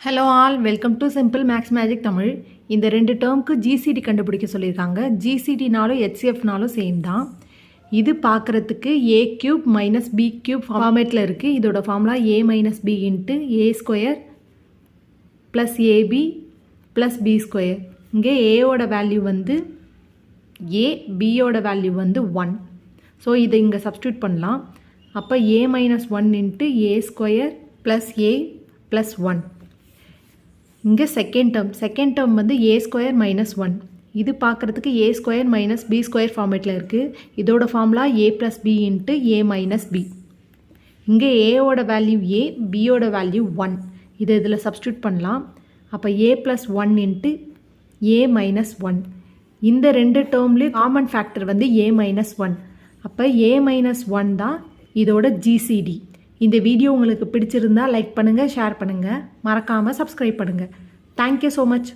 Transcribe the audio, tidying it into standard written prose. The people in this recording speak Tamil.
Hello all, welcome to simple maths magic Tamil. இந்த ரெண்டு டேர்முக்கு ஜிசிடி கண்டுபிடிக்க சொல்லியிருக்காங்க. ஜிசிடினாலும் ஹெச்சிஎஃப்னாலும் சேம் தான். இது பார்க்குறதுக்கு a cube minus b cube ஃபார்மேட்டில் இருக்குது. இதோட formula a minus b into a square plus ab plus b square. இங்கே ஏவோட வேல்யூ வந்து ஏ, பியோட வேல்யூ வந்து 1. ஸோ இதை இங்கே சப்ஸ்டியூட் பண்ணலாம். அப்போ ஏ minus 1 into a square plus A plus 1. இங்கே செகண்ட் டேர்ம் வந்து ஏ ஸ்கொயர் மைனஸ் 1. இது பார்க்குறதுக்கு ஏ ஸ்கொயர் மைனஸ் பி ஸ்கொயர் ஃபார்மேட்டில் இருக்குது. இதோட ஃபார்முலா ஏ ப்ளஸ் பி இன்ட்டு ஏ மைனஸ் பி. இங்கே ஏவோட வேல்யூ ஏ, பியோட வேல்யூ 1. இதை இதில் சப்ஸ்டியூட் பண்ணலாம். அப்போ ஏ ப்ளஸ் 1 இன்ட்டு ஏ மைனஸ் 1. இந்த ரெண்டு டேர்ம்லேயும் காமன் ஃபேக்டர் வந்து ஏ மைனஸ் 1. அப்போ ஏ மைனஸ் 1 தான் இதோட ஜிசிடி. இந்த வீடியோ உங்களுக்கு பிடிச்சிருந்தா லைக் பண்ணுங்கள், ஷேர் பண்ணுங்கள், மறக்காமல் சப்ஸ்கிரைப் பண்ணுங்கள். Thank you so much.